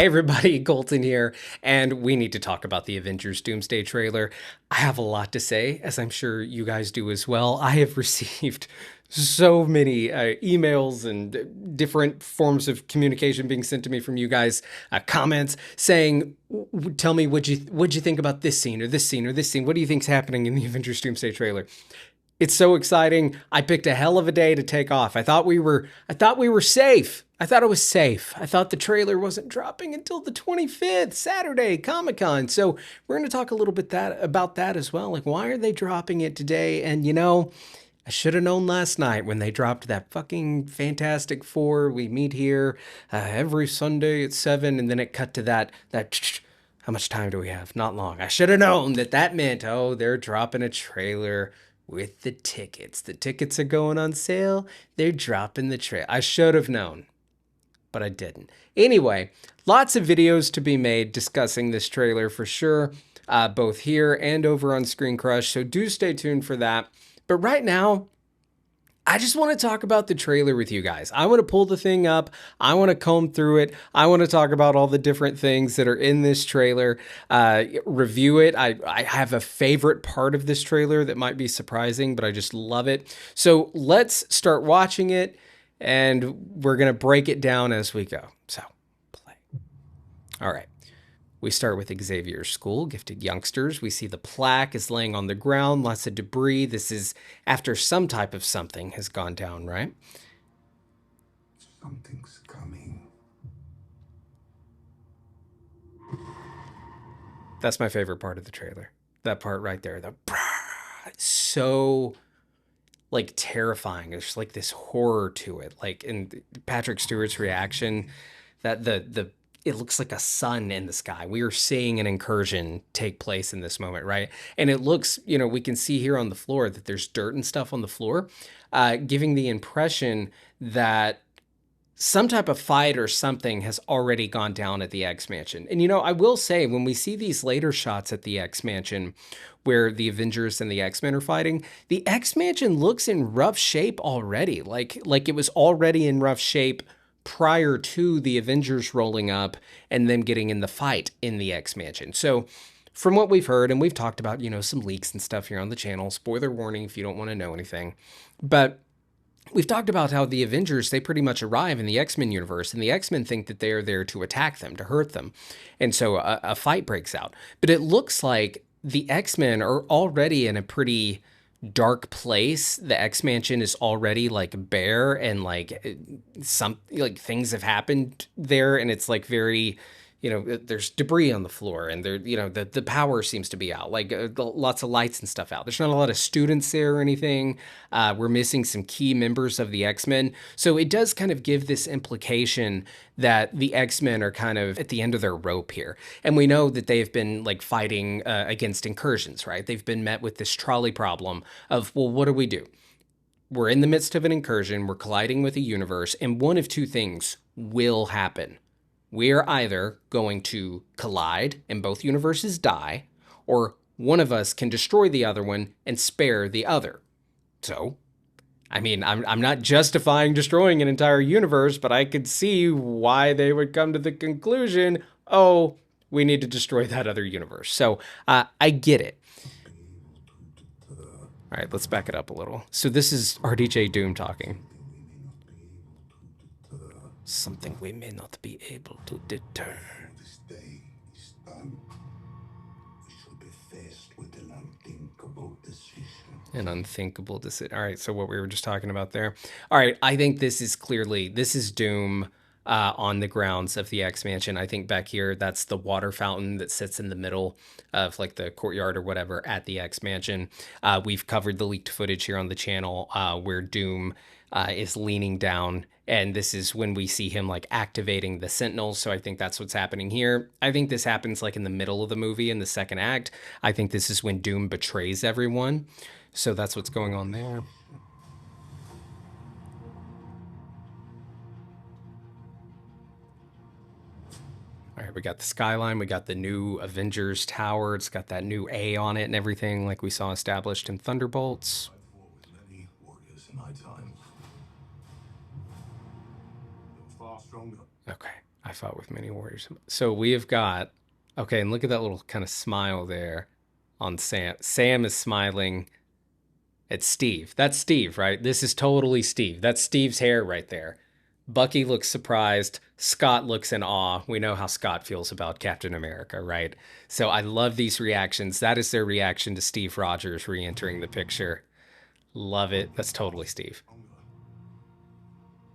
Hey everybody, Colton here, and we need to talk about the Avengers Doomsday trailer. I have a lot to say, as I'm sure you guys do as well. I have received so many emails and different forms of communication being sent to me from you guys, comments saying, "Tell me what'd you think about this scene or this scene or this scene? What do you think's happening in the Avengers Doomsday trailer?" It's so exciting. I picked a hell of a day to take off. I thought we were safe. I thought it was safe. I thought the trailer wasn't dropping until the 25th, Saturday, Comic-Con. So, we're going to talk a little bit about that as well. Like, why are they dropping it today? And I should have known last night when they dropped that fucking Fantastic Four. We meet here every Sunday at 7, and then it cut to that how much time do we have? Not long. I should have known that meant, oh, they're dropping a trailer with the tickets. The tickets are going on sale. They're dropping the trailer. I should have known, but I didn't. Anyway, lots of videos to be made discussing this trailer for sure, both here and over on Screen Crush. So do stay tuned for that. But right now, I just want to talk about the trailer with you guys. I want to pull the thing up. I want to comb through it. I want to talk about all the different things that are in this trailer, review it. I have a favorite part of this trailer that might be surprising, but I just love it. So let's start watching it, and we're going to break it down as we go. So play. All right. We start with Xavier's school, gifted youngsters. We see the plaque is laying on the ground, lots of debris. This is after some type of something has gone down, right? Something's coming. That's my favorite part of the trailer. That part right there. So like terrifying. There's like this horror to it. Like in Patrick Stewart's reaction, that the it looks like a sun in the sky. We are seeing an incursion take place in this moment, right? And it looks, we can see here on the floor that there's dirt and stuff on the floor, giving the impression that some type of fight or something has already gone down at the X Mansion. And I will say, when we see these later shots at the X Mansion where the Avengers and the X-Men are fighting, the X Mansion looks in rough shape already. Like it was already in rough shape prior to the Avengers rolling up and them getting in the fight in the X Mansion. So from what we've heard, and we've talked about, some leaks and stuff here on the channel, spoiler warning if you don't want to know anything, but we've talked about how the Avengers, they pretty much arrive in the X-Men universe, and the X-Men think that they are there to attack them, to hurt them. And so a fight breaks out. But it looks like the X-Men are already in a pretty dark place. The X Mansion is already like bare, and like some like things have happened there, and it's like very, there's debris on the floor, and there, the power seems to be out, like lots of lights and stuff out. There's not a lot of students there or anything. We're missing some key members of the X-Men. So it does kind of give this implication that the X-Men are kind of at the end of their rope here. And we know that they've been like fighting against incursions, right? They've been met with this trolley problem of, well, what do we do? We're in the midst of an incursion. We're colliding with a universe, and one of two things will happen. We're either going to collide and both universes die, or one of us can destroy the other one and spare the other. So, I mean, I'm not justifying destroying an entire universe, but I could see why they would come to the conclusion, oh, we need to destroy that other universe. So I get it. All right, let's back it up a little. So this is RDJ Doom talking. Something we may not be able to deter. This day is done. We shall be faced with an unthinkable decision. An unthinkable decision. All right, so what we were just talking about there. All right, I think this is Doom on the grounds of the X Mansion. I think back here, that's the water fountain that sits in the middle of like the courtyard or whatever at the X Mansion. We've covered the leaked footage here on the channel where Doom is leaning down, and this is when we see him like activating the Sentinels. So I think that's what's happening here. I think this happens like in the middle of the movie in the second act. I think this is when Doom betrays everyone. So that's what's going on there. All right, we got the skyline. We got the new Avengers Tower. It's got that new A on it and everything like we saw established in Thunderbolts. I fought with many warriors in my time. Far stronger. Okay. I fought with many warriors. So we have got, okay, and look at that little kind of smile there on Sam. Sam is smiling at Steve. That's Steve, right? This is totally Steve. That's Steve's hair right there. Bucky looks surprised. Scott looks in awe. We know how Scott feels about Captain America, right? So I love these reactions. That is their reaction to Steve Rogers re entering the picture. Love it. That's totally Steve.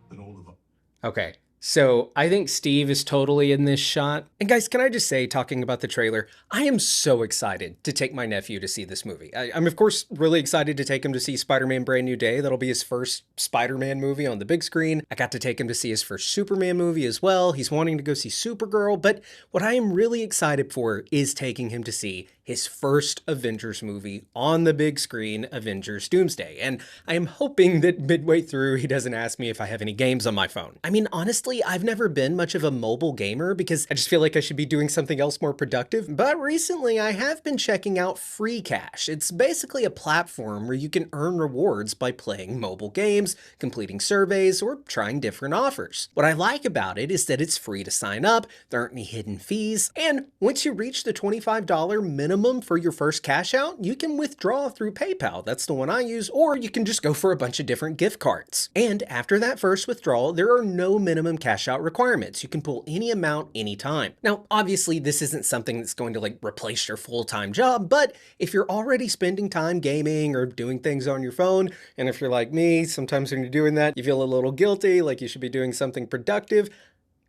Than all of us. Okay. So I think Steve is totally in this shot. And guys, can I just say, talking about the trailer, I am so excited to take my nephew to see this movie. I'm, of course, really excited to take him to see Spider Man Brand New Day. That'll be his first Spider Man movie on the big screen. I got to take him to see his first Superman movie as well. He's wanting to go see Supergirl. But what I am really excited for is taking him to see his first Avengers movie on the big screen, Avengers Doomsday. And I am hoping that midway through, he doesn't ask me if I have any games on my phone. I mean, honestly, I've never been much of a mobile gamer because I just feel like I should be doing something else more productive. But recently, I have been checking out Free Cash. It's basically a platform where you can earn rewards by playing mobile games, completing surveys, or trying different offers. What I like about it is that it's free to sign up, there aren't any hidden fees, and once you reach the $25 minimum for your first cash out, you can withdraw through PayPal. That's the one I use, or you can just go for a bunch of different gift cards. And after that first withdrawal, there are no minimum cash out requirements. You can pull any amount anytime. Now, obviously, this isn't something that's going to like replace your full-time job, but if you're already spending time gaming or doing things on your phone, and if you're like me, sometimes when you're doing that, you feel a little guilty, like you should be doing something productive,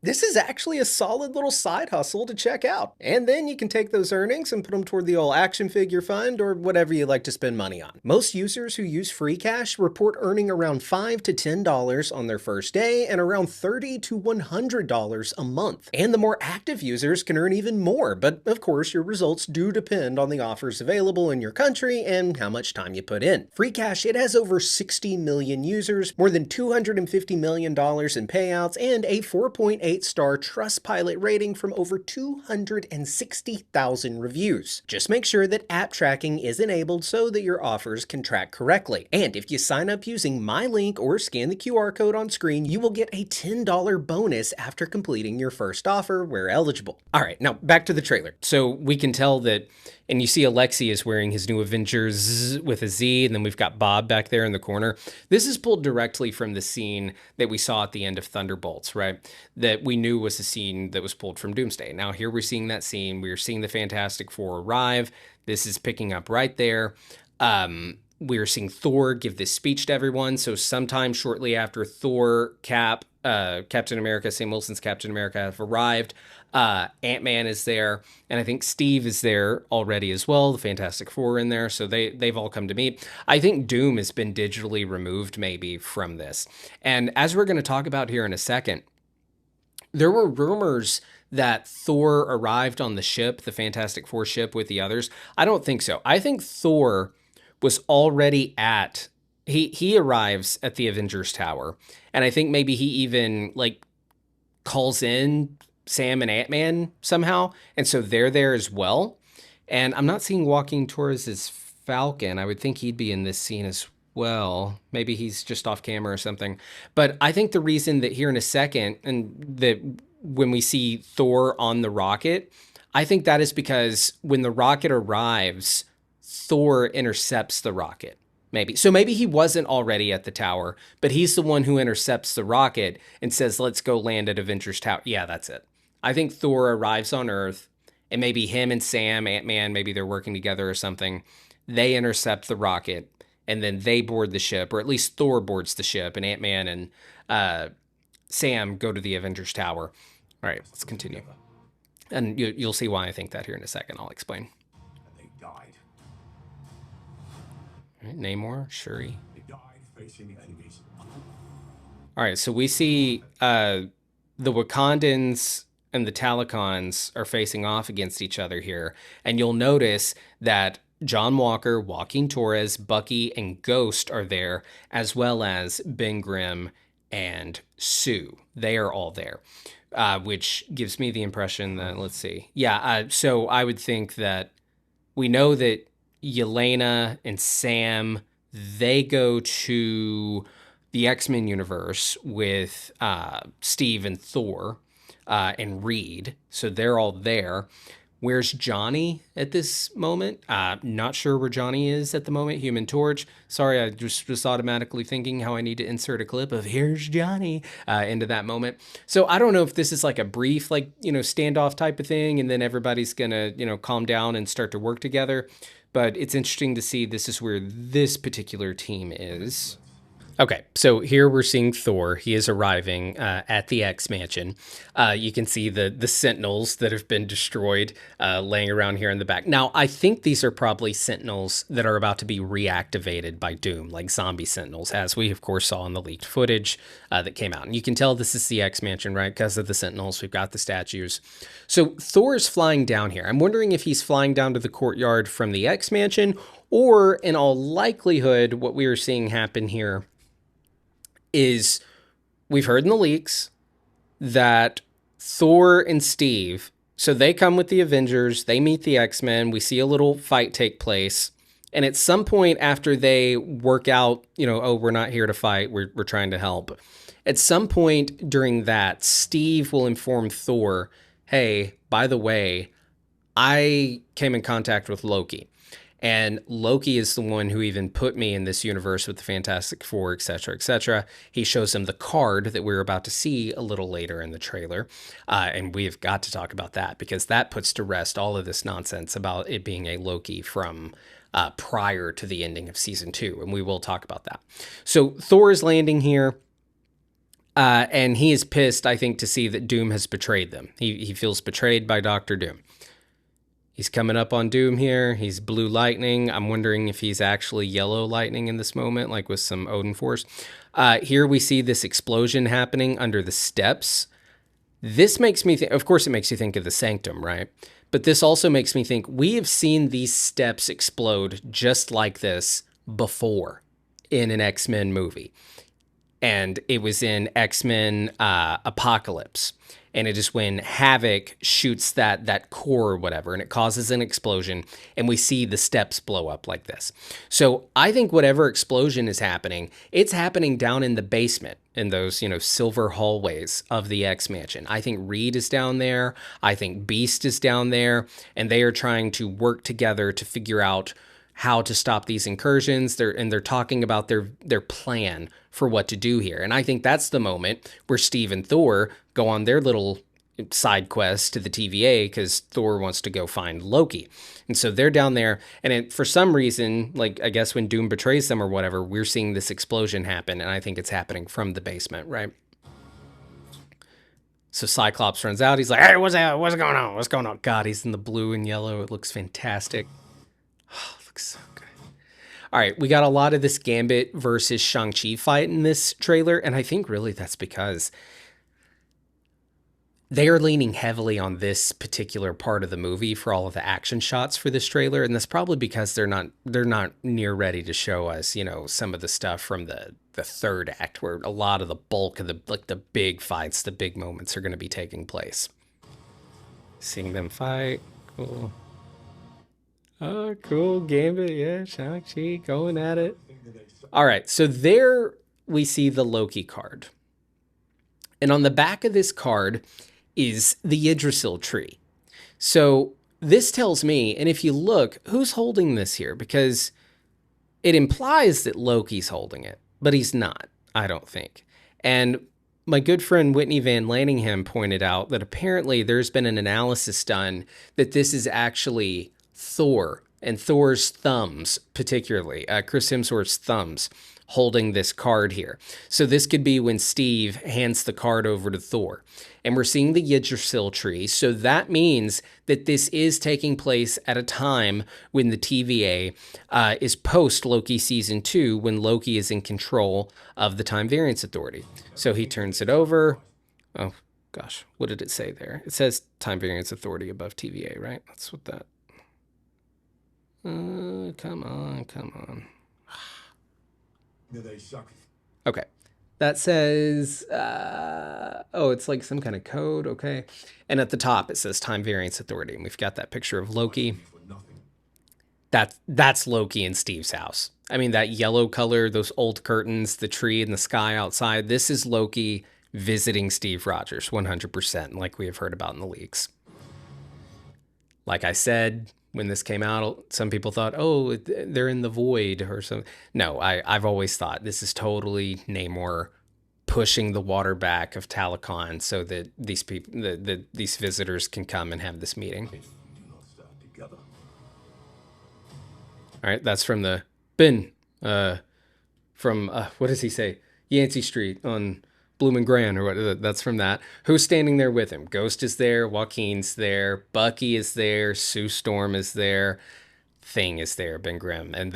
this is actually a solid little side hustle to check out. And then you can take those earnings and put them toward the old action figure fund or whatever you like to spend money on. Most users who use Free Cash report earning around $5 to $10 on their first day and around $30 to $100 a month. And the more active users can earn even more, but of course your results do depend on the offers available in your country and how much time you put in. Free Cash, it has over 60 million users, more than $250 million in payouts, and a 4.8 star Trustpilot rating from over 260,000 reviews. Just make sure that app tracking is enabled so that your offers can track correctly. And if you sign up using my link or scan the QR code on screen, you will get a $10 bonus after completing your first offer where eligible. All right, now back to the trailer. So we can tell that, and you see Alexi is wearing his new Avengers with a Z, and then we've got Bob back there in the corner. This is pulled directly from the scene that we saw at the end of Thunderbolts, right? That we knew was the scene that was pulled from Doomsday. Now here we're seeing that scene. We're seeing the Fantastic Four arrive. This is picking up right there. We're seeing Thor give this speech to everyone. So sometime shortly after Thor, Cap, Captain America, Sam Wilson's Captain America have arrived. Ant-Man is there, and I think Steve is there already as well. The Fantastic Four in there, so they've all come to meet. I think Doom has been digitally removed maybe from this. And as we're going to talk about here in a second, there were rumors that Thor arrived on the ship, the Fantastic Four ship with the others. I don't think so. I think Thor was already at, he arrives at the Avengers Tower, and I think maybe he even like calls in Sam and Ant-Man somehow, and so they're there as well. And I'm not seeing Joaquin Torres' Falcon. I would think he'd be in this scene as well. Maybe he's just off camera or something. But I think the reason that here in a second, and that when we see Thor on the rocket, I think that is because when the rocket arrives, Thor intercepts the rocket. Maybe. So maybe he wasn't already at the tower, but he's the one who intercepts the rocket and says, let's go land at Avengers Tower. Yeah, that's it. I think Thor arrives on Earth, and maybe him and Sam, Ant-Man, maybe they're working together or something. They intercept the rocket, and then they board the ship, or at least Thor boards the ship, and Ant-Man and Sam go to the Avengers Tower. All right, let's continue. And you'll see why I think that here in a second. I'll explain. They died. All right, Namor, Shuri. They died facing enemies. All right, so we see the Wakandans and the Talakans are facing off against each other here. And you'll notice that John Walker, Joaquin Torres, Bucky, and Ghost are there, as well as Ben Grimm and Sue. They are all there, which gives me the impression that, let's see. Yeah, so I would think that we know that Yelena and Sam, they go to the X-Men universe with Steve and Thor. and Reed. So they're all there. Where's Johnny at this moment? Not sure where Johnny is at the moment. Human Torch. Sorry, I just was automatically thinking how I need to insert a clip of "Here's Johnny" into that moment. So I don't know if this is like a brief, like, standoff type of thing, and then everybody's gonna, calm down and start to work together. But it's interesting to see this is where this particular team is. Okay, so here we're seeing Thor. He is arriving at the X Mansion. You can see the Sentinels that have been destroyed laying around here in the back. Now, I think these are probably Sentinels that are about to be reactivated by Doom, like zombie Sentinels, as we, of course, saw in the leaked footage that came out. And you can tell this is the X Mansion, right? Because of the Sentinels. We've got the statues. So Thor is flying down here. I'm wondering if he's flying down to the courtyard from the X Mansion, or in all likelihood, what we are seeing happen here is we've heard in the leaks that Thor and Steve, so they come with the Avengers, they meet the X-Men, we see a little fight take place, and at some point after they work out, oh, we're not here to fight, we're trying to help. At some point during that, Steve will inform Thor, hey, by the way, I came in contact with Loki. And Loki is the one who even put me in this universe with the Fantastic Four, etc., etc. He shows him the card that we're about to see a little later in the trailer. And we've got to talk about that because that puts to rest all of this nonsense about it being a Loki from prior to the ending of season 2. And we will talk about that. So Thor is landing here. And he is pissed, I think, to see that Doom has betrayed them. He feels betrayed by Dr. Doom. He's coming up on Doom here. He's blue lightning. I'm wondering if he's actually yellow lightning in this moment, like with some Odin Force. Here we see this explosion happening under the steps. This makes me think, of course, it makes you think of the Sanctum, right? But this also makes me think we have seen these steps explode just like this before in an X-Men movie. And it was in X-Men Apocalypse. And it is when Havoc shoots that core or whatever, and it causes an explosion, and we see the steps blow up like this. So I think whatever explosion is happening, it's happening down in the basement in those, silver hallways of the X Mansion. I think Reed is down there. I think Beast is down there, and they are trying to work together to figure out how to stop these incursions. They're talking about their plan for what to do here. And I think that's the moment where Steve and Thor go on their little side quest to the TVA because Thor wants to go find Loki. And so they're down there, and for some reason, like I guess when Doom betrays them or whatever, we're seeing this explosion happen, and I think it's happening from the basement, right? So Cyclops runs out. He's like, hey, what's going on? What's going on? God, he's in the blue and yellow. It looks fantastic. Oh, it looks so good. All right, we got a lot of this Gambit versus Shang-Chi fight in this trailer, and I think really that's because they are leaning heavily on this particular part of the movie for all of the action shots for this trailer, and that's probably because they're not near ready to show us, some of the stuff from the third act where a lot of the bulk of the big fights, the big moments are going to be taking place. Seeing them fight, cool. Oh, cool. Gambit, yeah, Shang-Chi going at it. All right, so there we see the Loki card. And on the back of this card is the Yggdrasil tree. So this tells me, and if you look, who's holding this here? Because it implies that Loki's holding it, but he's not, I don't think. And my good friend Whitney Van Lanningham pointed out that apparently there's been an analysis done that this is actually Thor and Thor's thumbs, particularly Chris Hemsworth's thumbs, holding this card here. So this could be when Steve hands the card over to Thor. And we're seeing the Yggdrasil tree. So that means that this is taking place at a time when the TVA is post Loki season 2, when Loki is in control of the Time Variance Authority. So he turns it over. Oh, gosh, what did it say there? It says Time Variance Authority above TVA, right? That's what that... come on. Okay. That says, it's like some kind of code, okay. And at the top, it says Time Variance Authority, and we've got that picture of Loki. That's Loki in Steve's house. I mean, that yellow color, those old curtains, the tree and the sky outside, this is Loki visiting Steve Rogers, 100%, like we have heard about in the leaks. Like I said, when this came out, some people thought, oh, they're in the void or something. No, I've always thought this is totally Namor pushing the water back of Talakon so that these people, these visitors can come and have this meeting. All right, that's from the Ben, from what does he say? Yancey Street on Bloom and Grand, or what? That's from that. Who's standing there with him? Ghost is there, Joaquin's there, Bucky is there, Sue Storm is there, Thing is there, Ben Grimm, and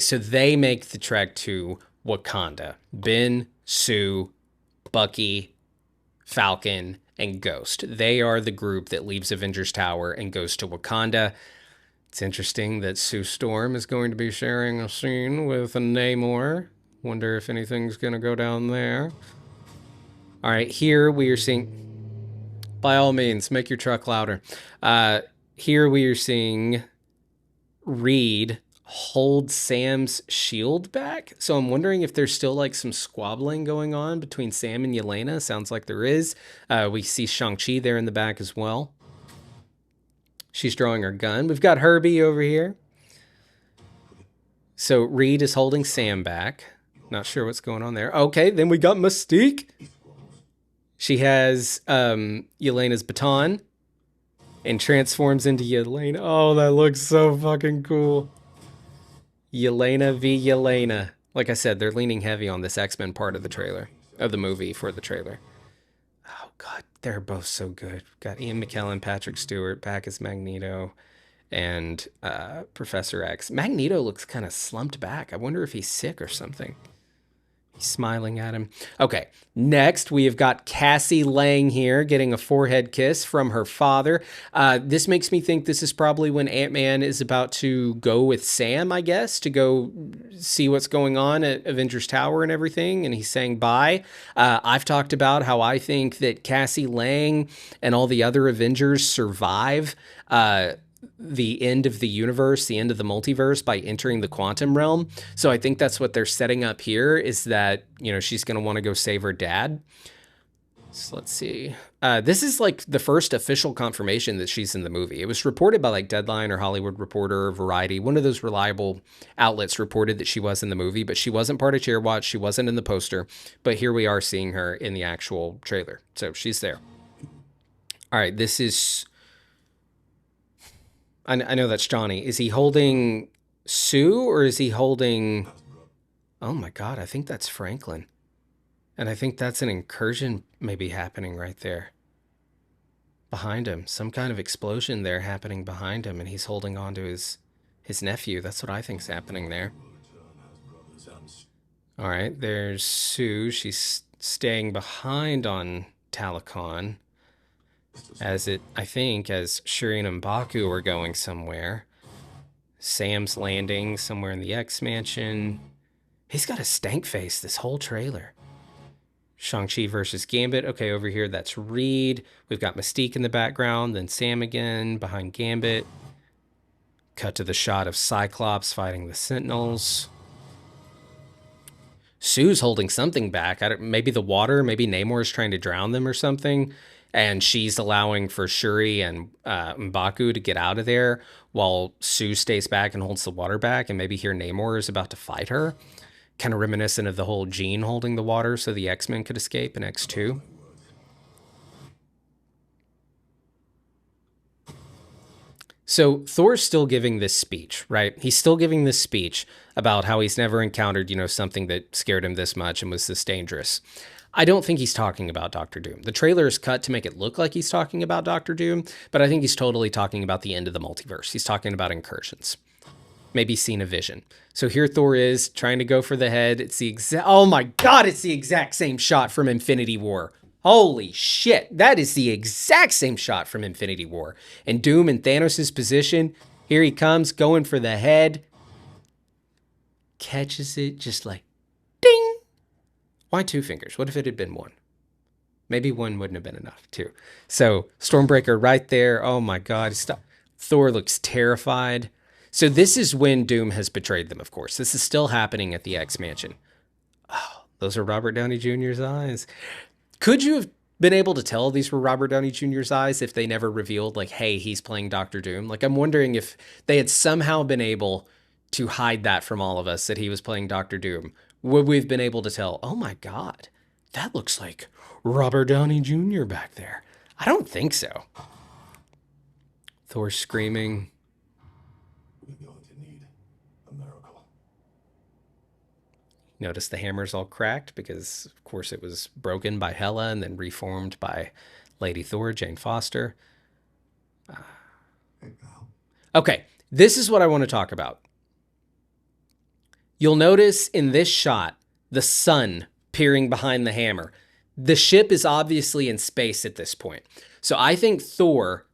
so they make the trek to Wakanda. Ben, Sue, Bucky, Falcon, and Ghost. They are the group that leaves Avengers Tower and goes to Wakanda. It's interesting that Sue Storm is going to be sharing a scene with a Namor. Wonder if anything's going to go down there. All right, here we are seeing, by all means, make your truck louder. Here we are seeing Reed hold Sam's shield back. So I'm wondering if there's still like some squabbling going on between Sam and Yelena. Sounds like there is. We see Shang-Chi there in the back as well. She's drawing her gun. We've got Herbie over here. So Reed is holding Sam back. Not sure what's going on there. Okay, then we got Mystique. She has Yelena's baton and transforms into Yelena. Oh, that looks so fucking cool. Yelena v. Yelena. Like I said, they're leaning heavy on this X-Men part of the trailer, of the movie for the trailer. Oh, God, they're both so good. Got Ian McKellen, Patrick Stewart back as Magneto, and Professor X. Magneto looks kind of slumped back. I wonder if he's sick or something. He's smiling at him. Okay, next we have got Cassie Lang here getting a forehead kiss from her father. This makes me think this is probably when Ant-Man is about to go with Sam, I guess, to go see what's going on at Avengers Tower and everything, and he's saying bye. I've talked about how I think that Cassie Lang and all the other Avengers survive the end of the universe, the end of the multiverse by entering the quantum realm. So I think that's what they're setting up here, is that, you know, she's going to want to go save her dad. So let's see. This is like the first official confirmation that she's in the movie. It was reported by like Deadline or Hollywood Reporter or Variety. One of those reliable outlets reported that she was in the movie, but she wasn't part of Chairwatch. She wasn't in the poster, but here we are seeing her in the actual trailer. So she's there. All right, this is... I know that's Johnny. Is he holding Sue or is he holding... Oh my God, I think that's Franklin. And I think that's an incursion maybe happening right there. Behind him. Some kind of explosion there happening behind him, and he's holding on to his nephew. That's what I think's happening there. All right, there's Sue. She's staying behind on Talakon. I think, as Shuri and M'Baku are going somewhere. Sam's landing somewhere in the X-Mansion. He's got a stank face this whole trailer. Shang-Chi versus Gambit. Okay, over here, that's Reed. We've got Mystique in the background, then Sam again behind Gambit. Cut to the shot of Cyclops fighting the Sentinels. Sue's holding something back. Maybe the water, maybe Namor is trying to drown them or something. And she's allowing for Shuri and M'Baku to get out of there while Sue stays back and holds the water back. And maybe here Namor is about to fight her. Kind of reminiscent of the whole Jean holding the water so the X-Men could escape in X2. So Thor's still giving this speech, right? He's still giving this speech about how he's never encountered, you know, something that scared him this much and was this dangerous. I don't think he's talking about Doctor Doom. The trailer is cut to make it look like he's talking about Doctor Doom, but I think he's totally talking about the end of the multiverse. He's talking about incursions. Maybe seen a vision. So here Thor is trying to go for the head. It's the exact, oh my God, it's the exact same shot from Infinity War. Holy shit, that is the exact same shot from Infinity War. And Doom in Thanos' position, here he comes going for the head. Catches it just like, ding. Why two fingers? What if it had been one? Maybe one wouldn't have been enough, too. So, Stormbreaker right there. Oh my God. Thor looks terrified. So this is when Doom has betrayed them, of course. This is still happening at the X-Mansion. Oh, those are Robert Downey Jr.'s eyes. Could you have been able to tell these were Robert Downey Jr.'s eyes if they never revealed, like, hey, he's playing Doctor Doom? Like, I'm wondering if they had somehow been able to hide that from all of us that he was playing Doctor Doom. Would we have been able to tell, oh my God, that looks like Robert Downey Jr. back there? I don't think so. Thor screaming. We're going to need a miracle. Notice the hammer's all cracked because, of course, it was broken by Hela and then reformed by Lady Thor, Jane Foster. Hey, pal. Okay, this is what I want to talk about. You'll notice in this shot the sun peering behind the hammer. The ship is obviously in space at this point. So I think Thor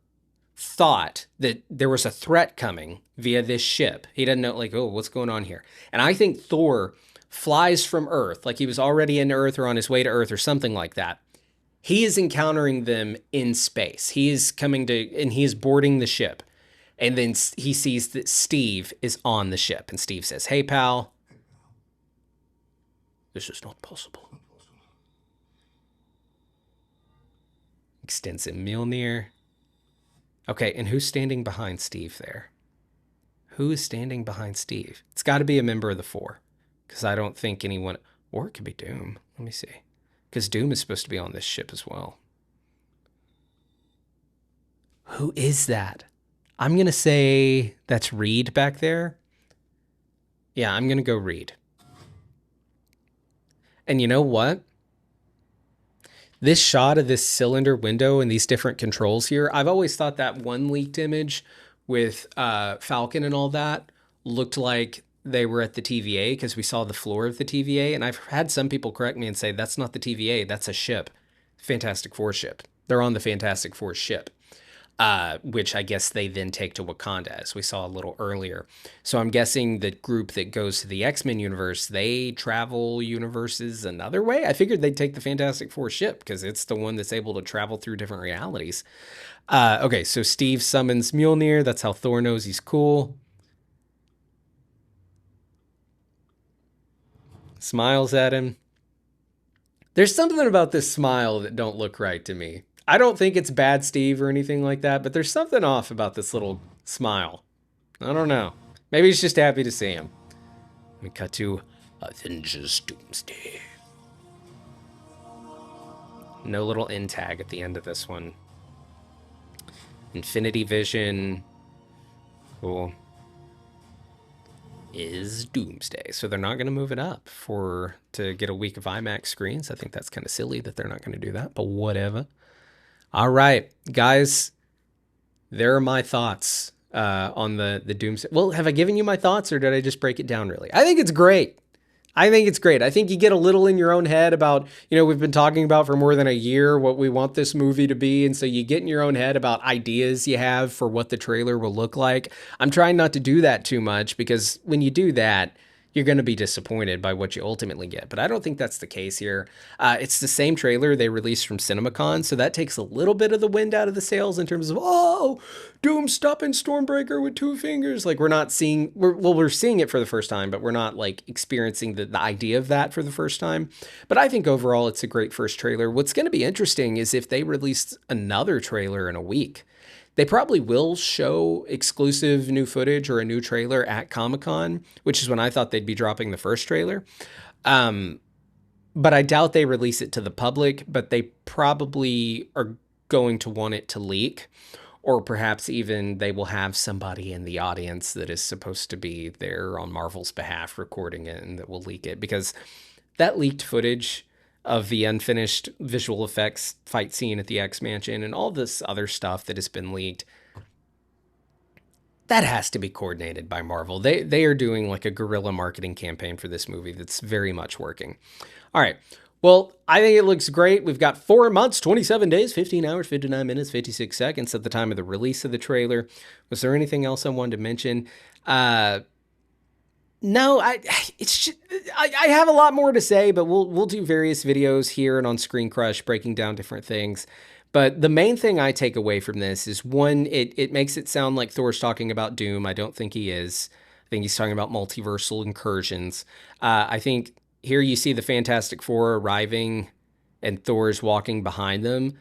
thought that there was a threat coming via this ship. He doesn't know, like, oh, what's going on here? And I think Thor flies from Earth, like he was already in Earth or on his way to Earth or something like that. He is encountering them in space. He is coming to, and he is boarding the ship. And then he sees that Steve is on the ship. And Steve says, hey, pal, this is not possible. Extends him Mjolnir. Okay, and who's standing behind Steve there? Who is standing behind Steve? It's got to be a member of the Four. Because I don't think anyone... Or it could be Doom. Let me see. Because Doom is supposed to be on this ship as well. Who is that? I'm going to say that's Reed back there. Yeah, I'm going to go Reed. And you know what? This shot of this cylinder window and these different controls here, I've always thought that one leaked image with Falcon and all that looked like they were at the TVA because we saw the floor of the TVA. And I've had some people correct me and say, that's not the TVA, that's a ship. Fantastic Four ship. They're on the Fantastic Four ship. Which I guess they then take to Wakanda, as we saw a little earlier. So I'm guessing the group that goes to the X-Men universe, they travel universes another way. I figured they'd take the Fantastic Four ship because it's the one that's able to travel through different realities. Okay, so Steve summons Mjolnir. That's how Thor knows he's cool. Smiles at him. There's something about this smile that don't look right to me. I don't think it's bad Steve or anything like that, but there's something off about this little smile. I don't know. Maybe he's just happy to see him. We cut to Avengers Doomsday. No little end tag at the end of this one. Infinity Vision. Cool. Is Doomsday. So they're not going to move it up to get a week of IMAX screens. I think that's kind of silly that they're not going to do that, but whatever. All right, guys, there are my thoughts on the Doomsday. Well, have I given you my thoughts or did I just break it down really? I think it's great. I think you get a little in your own head about, we've been talking about for more than a year what we want this movie to be. And so you get in your own head about ideas you have for what the trailer will look like. I'm trying not to do that too much because when you do that, you're going to be disappointed by what you ultimately get. But I don't think that's the case here. It's the same trailer they released from CinemaCon, so that takes a little bit of the wind out of the sails in terms of, oh, Doom stopping Stormbreaker with 2 fingers. Like, we're seeing it for the first time, but we're not, like, experiencing the idea of that for the first time. But I think overall it's a great first trailer. What's going to be interesting is if they release another trailer in a week. They probably will show exclusive new footage or a new trailer at Comic-Con, which is when I thought they'd be dropping the first trailer. But I doubt they release it to the public, but they probably are going to want it to leak. Or perhaps even they will have somebody in the audience that is supposed to be there on Marvel's behalf recording it and that will leak it. Because that leaked footage of the unfinished visual effects fight scene at the X Mansion and all this other stuff that has been leaked, that has to be coordinated by Marvel. They are doing like a guerrilla marketing campaign for this movie that's very much working. All right. Well, I think it looks great. We've got 4 months, 27 days, 15 hours, 59 minutes, 56 seconds at the time of the release of the trailer. Was there anything else I wanted to mention? No, I have a lot more to say, but we'll do various videos here and on Screen Crush breaking down different things. But the main thing I take away from this is, one, it makes it sound like Thor's talking about Doom. I don't think he is. I think he's talking about multiversal incursions. I think here you see the Fantastic Four arriving and Thor's walking behind them.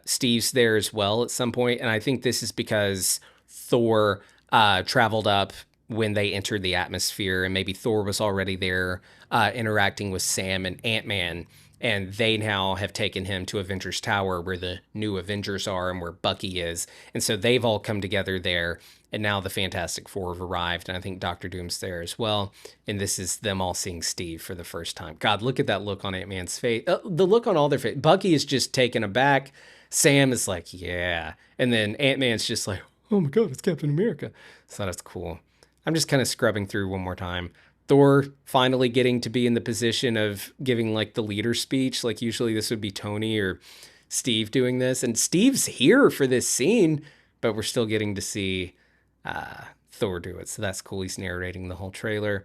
Steve's there as well at some point, and I think this is because Thor traveled up when they entered the atmosphere, and maybe Thor was already there interacting with Sam and Ant-Man, and they now have taken him to Avengers Tower where the new Avengers are and where Bucky is. And so they've all come together there. And now the Fantastic Four have arrived. And I think Doctor Doom's there as well. And this is them all seeing Steve for the first time. God, look at that look on Ant-Man's face. The look on all their face. Bucky is just taken aback. Sam is like, yeah. And then Ant-Man's just like, oh my God, it's Captain America. So that's cool. I'm just kind of scrubbing through one more time. Thor finally getting to be in the position of giving like the leader speech. Like usually this would be Tony or Steve doing this. And Steve's here for this scene, but we're still getting to see Thor do it. So that's cool. He's narrating the whole trailer.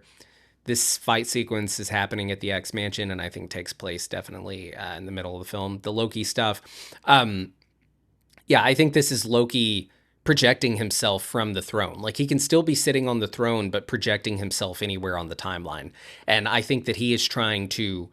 This fight sequence is happening at the X Mansion and I think takes place definitely in the middle of the film. The Loki stuff. Yeah, I think this is Loki projecting himself from the throne. Like he can still be sitting on the throne, but projecting himself anywhere on the timeline. And I think that he is trying to,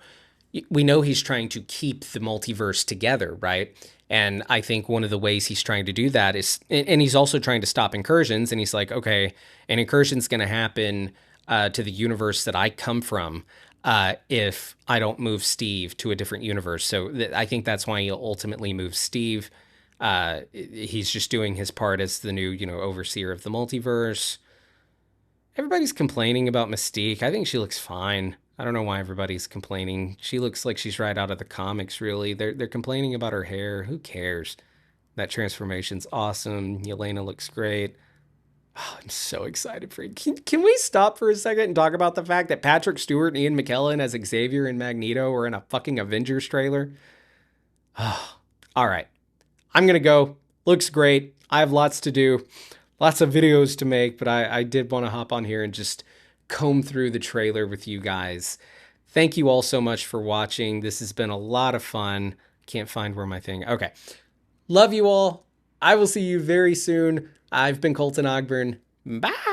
we know he's trying to keep the multiverse together, right? And I think one of the ways he's trying to do that is, and he's also trying to stop incursions. And he's like, okay, an incursion's going to happen to the universe that I come from if I don't move Steve to a different universe. So I think that's why he'll ultimately move Steve. He's just doing his part as the new, overseer of the multiverse. Everybody's complaining about Mystique. I think she looks fine. I don't know why everybody's complaining. She looks like she's right out of the comics, really. They're complaining about her hair. Who cares? That transformation's awesome. Yelena looks great. Oh, I'm so excited for it. Can we stop for a second and talk about the fact that Patrick Stewart and Ian McKellen as Xavier and Magneto are in a fucking Avengers trailer? Oh, all right. I'm going to go. Looks great. I have lots to do, lots of videos to make, but I did want to hop on here and just comb through the trailer with you guys. Thank you all so much for watching. This has been a lot of fun. Can't find where my thing. Okay. Love you all. I will see you very soon. I've been Colton Ogburn. Bye.